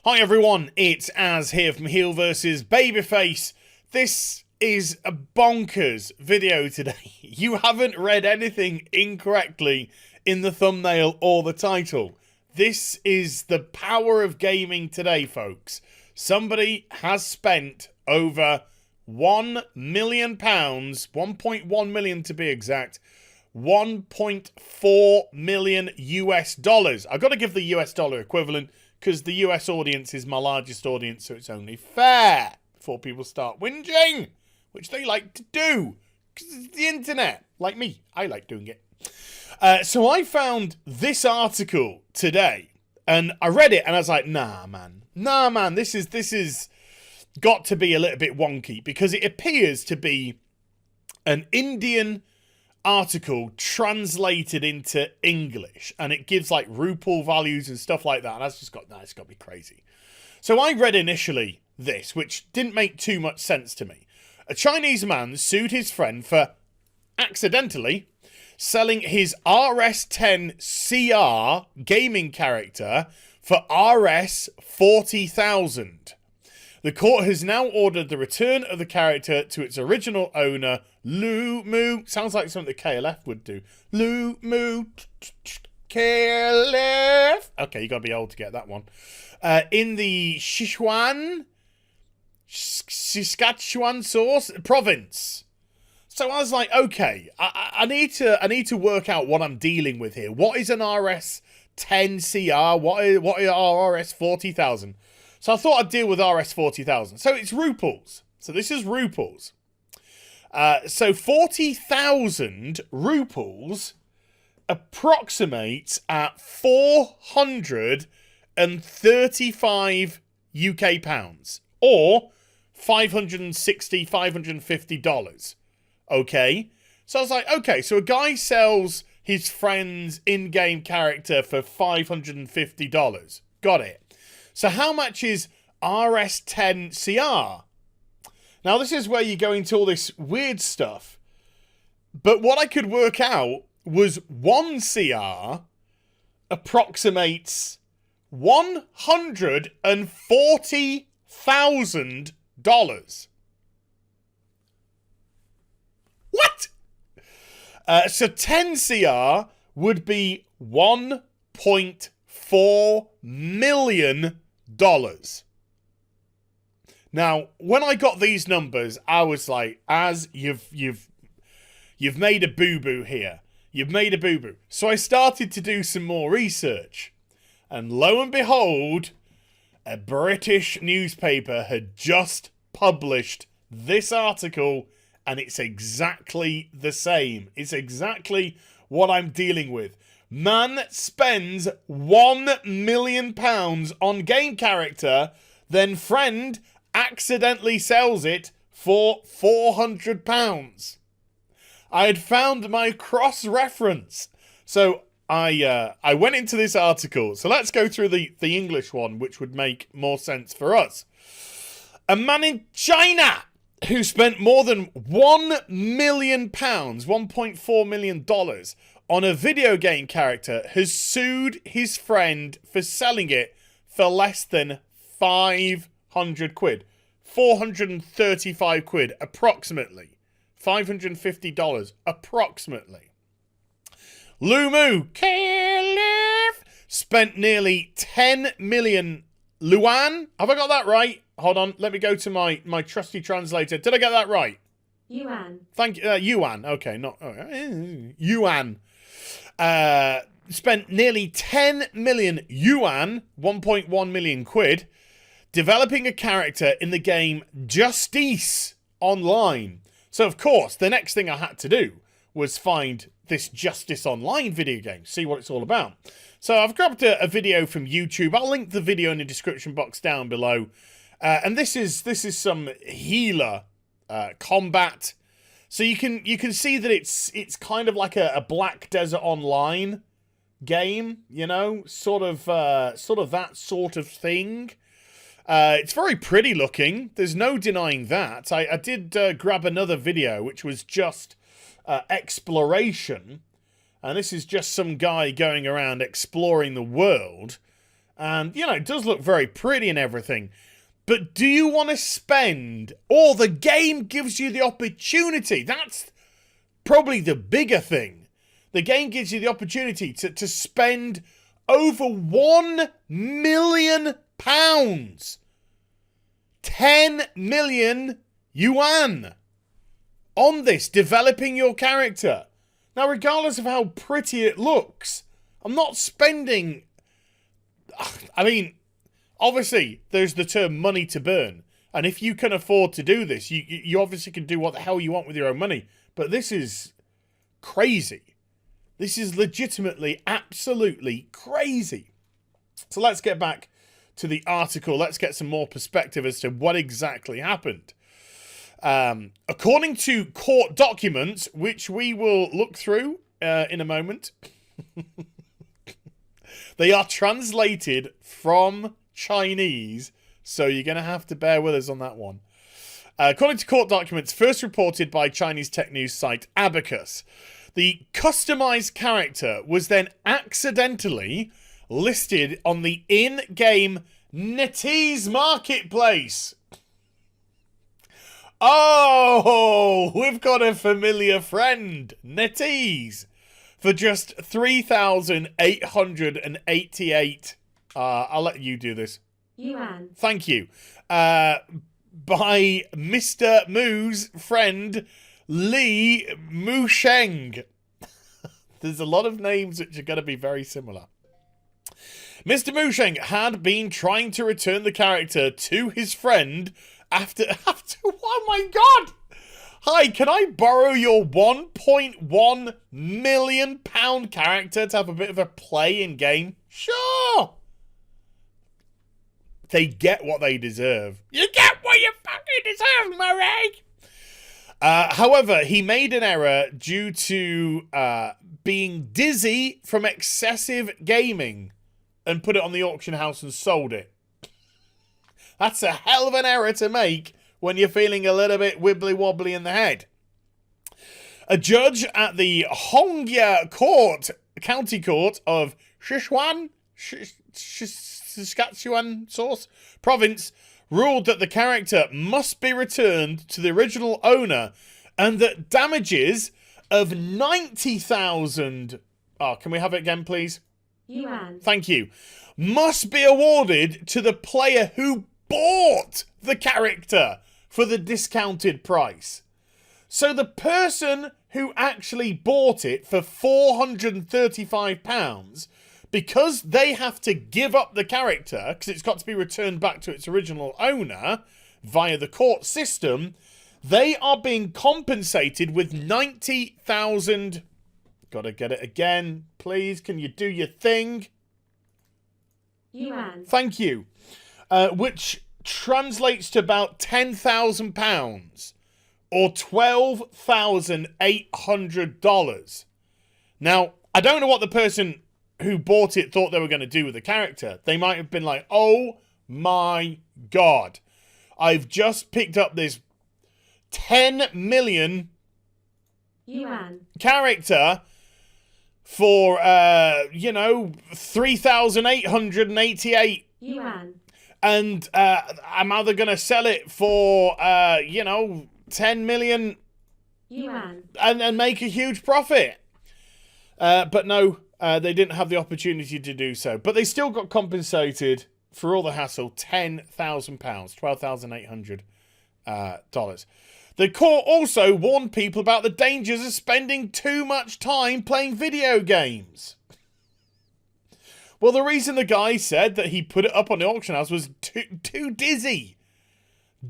Hi everyone, it's Az here from HeelvsBabyface. This is a bonkers video today. You haven't read anything incorrectly in the thumbnail or the title. This is the power of gaming today, folks. Somebody has spent over £1 million, 1.1 million to be exact, 1.4 million US dollars. I've got to give the US dollar equivalent because the US audience is my largest audience, so it's only fair before people start whinging, which they like to do because it's the internet. Like me, I like doing it. So I found this article today and I read it and I was like, nah, man, this is got to be a little bit wonky because it appears to be an Indian article translated into English and it gives like RuPaul values and stuff like that, and that's just got, nah, it's got to be crazy. So I read initially this, which didn't make too much sense to me. A Chinese man sued his friend for accidentally selling his RS-10 CR gaming character for RS 40,000. The court has now ordered the return of the character to its original owner, Lu Mu. Sounds like something the KLF would do. Lu Mu KLF. Okay, you got to be old to get that one. In the Saskatchewan province. So I was like, okay, I need to work out what I'm dealing with here. What is an RS-10 CR? What are RS 40,000? So I thought I'd deal with RS 40,000. So it's RuPaul's. So this is RuPaul's. So 40,000 RuPaul's approximates at 435 UK pounds or $560, $550. Okay. So I was like, okay, so a guy sells his friend's in-game character for $550. Got it. So how much is RS-10 CR? Now, this is where you go into all this weird stuff. But what I could work out was one CR approximates $140,000. What? So 10 CR would be $1.4 million. Now, when I got these numbers, I was like, "Az, you've made a boo-boo here. You've made a boo-boo." So I started to do some more research, and lo and behold, a British newspaper had just published this article, and it's exactly the same. It's exactly what I'm dealing with. Man spends £1 million on game character, then friend accidentally sells it for £400. I had found my cross-reference. So I went into this article. So let's go through the English one, which would make more sense for us. A man in China who spent more than £1 million, $1.4 million, on a video game character has sued his friend for selling it for less than 500 quid. 435 quid, approximately. $550, approximately. Lumu KLF spent nearly 10 million Yuan. Have I got that right? Hold on, let me go to my trusty translator. Did I get that right? Yuan. Thank you. Yuan. Okay, not Yuan. Spent nearly 10 million yuan, 1.1 million quid, developing a character in the game Justice Online. So, of course, the next thing I had to do was find this Justice Online video game, see what it's all about. So I've grabbed a video from YouTube. I'll link the video in the description box down below. And this is some healer combat. So you can see that it's kind of like a Black Desert Online game, you know, sort of that sort of thing. It's very pretty looking. There's no denying that. I did grab another video which was just exploration, and this is just some guy going around exploring the world. And, you know, it does look very pretty and everything. But do you want to spend, or the game gives you the opportunity? That's probably the bigger thing. The game gives you the opportunity to spend over £1 million. 10 million yuan on this, developing your character. Now, regardless of how pretty it looks, I'm not spending... I mean, obviously, there's the term money to burn. And if you can afford to do this, you obviously can do what the hell you want with your own money. But this is crazy. This is legitimately, absolutely crazy. So let's get back to the article. Let's get some more perspective as to what exactly happened. According to court documents, which we will look through in a moment, they are translated from Chinese, so you're going to have to bear with us on that one. According to court documents first reported by Chinese tech news site Abacus, the customized character was then accidentally listed on the in-game NetEase marketplace. Oh, we've got a familiar friend, NetEase, for just 3,888. I'll let you do this. Yuan. Thank you. By Mr. Moo's friend, Li Musheng. There's a lot of names which are going to be very similar. Mr. Musheng had been trying to return the character to his friend after oh my god! Hi, can I borrow your £1.1 million character to have a bit of a play in game? Sure! They get what they deserve. You get what you fucking deserve, Murray! However, he made an error due to being dizzy from excessive gaming and put it on the auction house and sold it. That's a hell of an error to make when you're feeling a little bit wibbly-wobbly in the head. A judge at the Hongya County Court of Sichuan, Saskatchewan province ruled that the character must be returned to the original owner and that damages of 90,000... Oh, can we have it again, please? Yuan. Thank you. Must be awarded to the player who bought the character for the discounted price. So the person who actually bought it for £435, because they have to give up the character, because it's got to be returned back to its original owner via the court system, they are being compensated with 90,000... Gotta get it again. Please, can you do your thing? Yuan. Thank you. Which translates to about £10,000 or $12,800. Now, I don't know what the person who bought it thought they were going to do with the character. They might have been like, oh my god, I've just picked up this 10 million Yuan. character for, 3,888. Yuan. And I'm either going to sell it for, 10 million Yuan. and make a huge profit. But no, they didn't have the opportunity to do so. But they still got compensated for all the hassle, £10,000, $12,800. The court also warned people about the dangers of spending too much time playing video games. Well, the reason the guy said that he put it up on the auction house was too dizzy.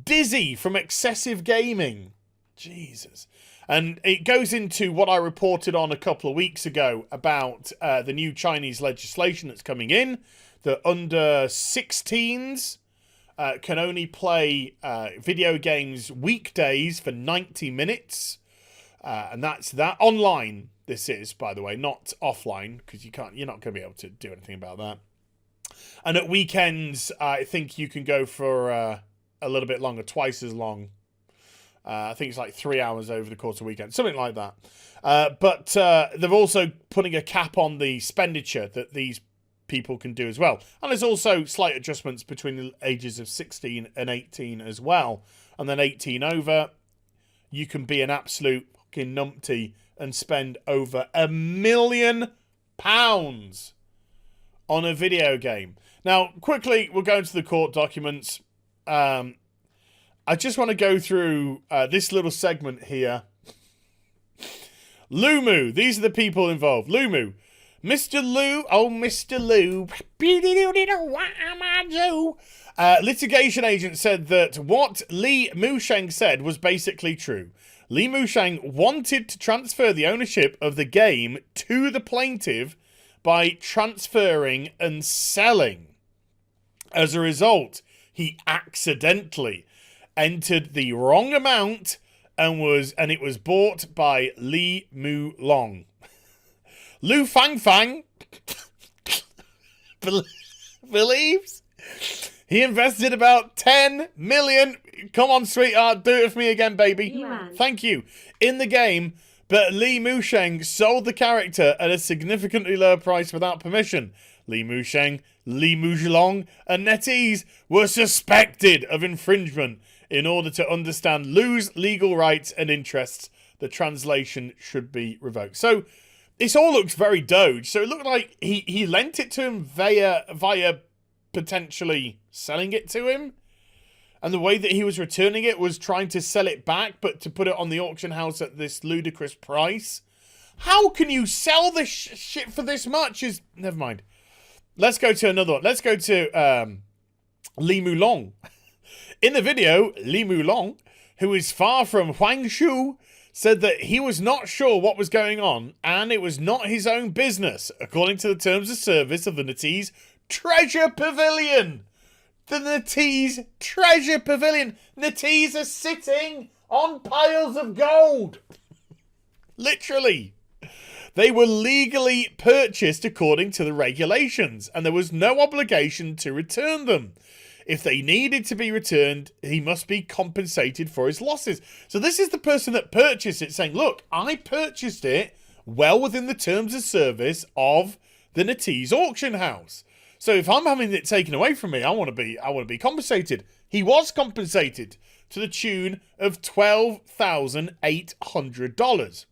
Dizzy from excessive gaming. Jesus. And it goes into what I reported on a couple of weeks ago about the new Chinese legislation that's coming in, that under 16s can only play video games weekdays for 90 minutes. And that's that. Online, this is, by the way, not offline, because you're not going to be able to do anything about that. And at weekends, I think you can go for a little bit longer, twice as long. I think it's like 3 hours over the course of the weekend, something like that. But they're also putting a cap on the expenditure that these people can do as well. And there's also slight adjustments between the ages of 16 and 18 as well. And then 18 over, you can be an absolute fucking numpty and spend over £1 million on a video game. Now, quickly, we'll go into the court documents. I just want to go through this little segment here. Lumu, these are the people involved. Lumu, Mr. Lou, oh Mr. Lou, what am I do? Litigation agent said that what Li Musheng said was basically true. Li Musheng wanted to transfer the ownership of the game to the plaintiff by transferring and selling. As a result, he accidentally entered the wrong amount and it was bought by Li Mu Long. Lu Fangfang believes he invested about 10 million. Come on, sweetheart, do it for me again, baby. Yuan. Thank you. In the game, but Li Musheng sold the character at a significantly lower price without permission. Li Musheng, Li Muzhilong, and NetEase were suspected of infringement. In order to understand Lu's legal rights and interests, the translation should be revoked. So, this all looks very Doge. So it looked like he lent it to him via potentially selling it to him. And the way that he was returning it was trying to sell it back, but to put it on the auction house at this ludicrous price. How can you sell this shit for this much? Never mind. Let's go to another one. Let's go to Li Mulong. In the video, Li Mulong, who is far from Huangshu, said that he was not sure what was going on and it was not his own business, according to the terms of service of the NetEase Treasure Pavilion. The NetEase Treasure Pavilion. NetEase are sitting on piles of gold. Literally. They were legally purchased according to the regulations and there was no obligation to return them. If they needed to be returned, he must be compensated for his losses. So this is the person that purchased it saying, look, I purchased it well within the terms of service of the NetEase auction house. So if I'm having it taken away from me, I want to be compensated. He was compensated to the tune of $12,800.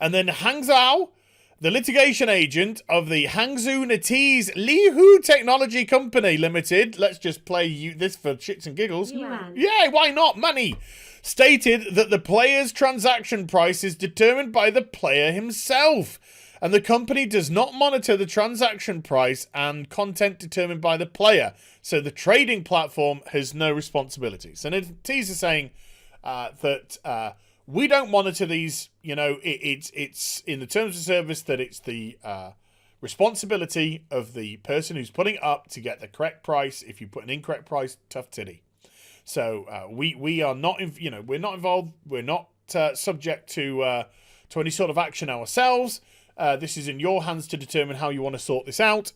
And then Hangzhou, the litigation agent of the Hangzhou NetEase Lihu Technology Company Limited, let's just play this for shits and giggles. Yuan. Yeah, why not? Money. Stated that the player's transaction price is determined by the player himself, and the company does not monitor the transaction price and content determined by the player, so the trading platform has no responsibility. So NetEase is saying that we don't monitor these, it's in the terms of service that it's the responsibility of the person who's putting it up to get the correct price. If you put an incorrect price, tough titty. So we are not, we're not involved. We're not subject to any sort of action ourselves. This is in your hands to determine how you want to sort this out.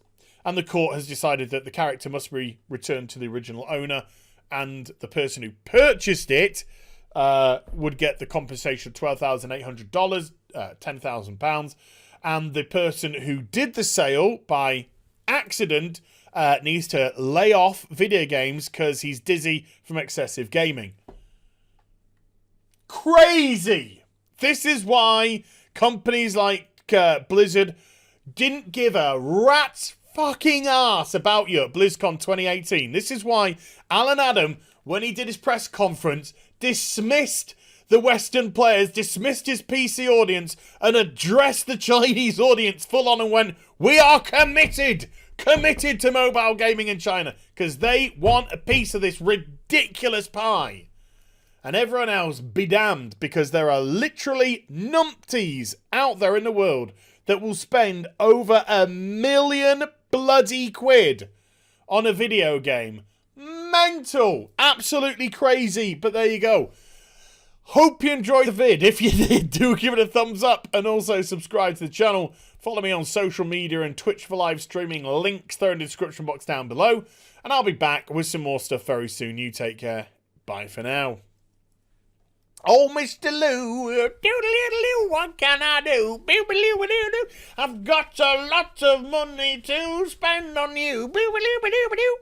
And the court has decided that the character must be returned to the original owner, and the person who purchased it would get the compensation of $12,800, £10,000, and the person who did the sale by accident needs to lay off video games because he's dizzy from excessive gaming. Crazy! This is why companies like Blizzard didn't give a rat's fucking ass about you at BlizzCon 2018. This is why Alan Adam, when he did his press conference, dismissed the Western players, dismissed his PC audience, and addressed the Chinese audience full on and went, we are committed to mobile gaming in China, because they want a piece of this ridiculous pie. And everyone else be damned, because there are literally numpties out there in the world that will spend over £1 million bloody quid on a video game. Mental. Absolutely crazy. But there you go. Hope you enjoyed the vid. If you did, do give it a thumbs up and also subscribe to the channel. Follow me on social media and Twitch for live streaming. Links there in the description box down below. And I'll be back with some more stuff very soon. You take care. Bye for now. Oh, Mr. Lou, doodle-doodle-doo, what can I do? Boo-ba-loo-ba-doo-doo. I've got a lot of money to spend on you. Boo-ba-loo-ba-doo-ba-doo.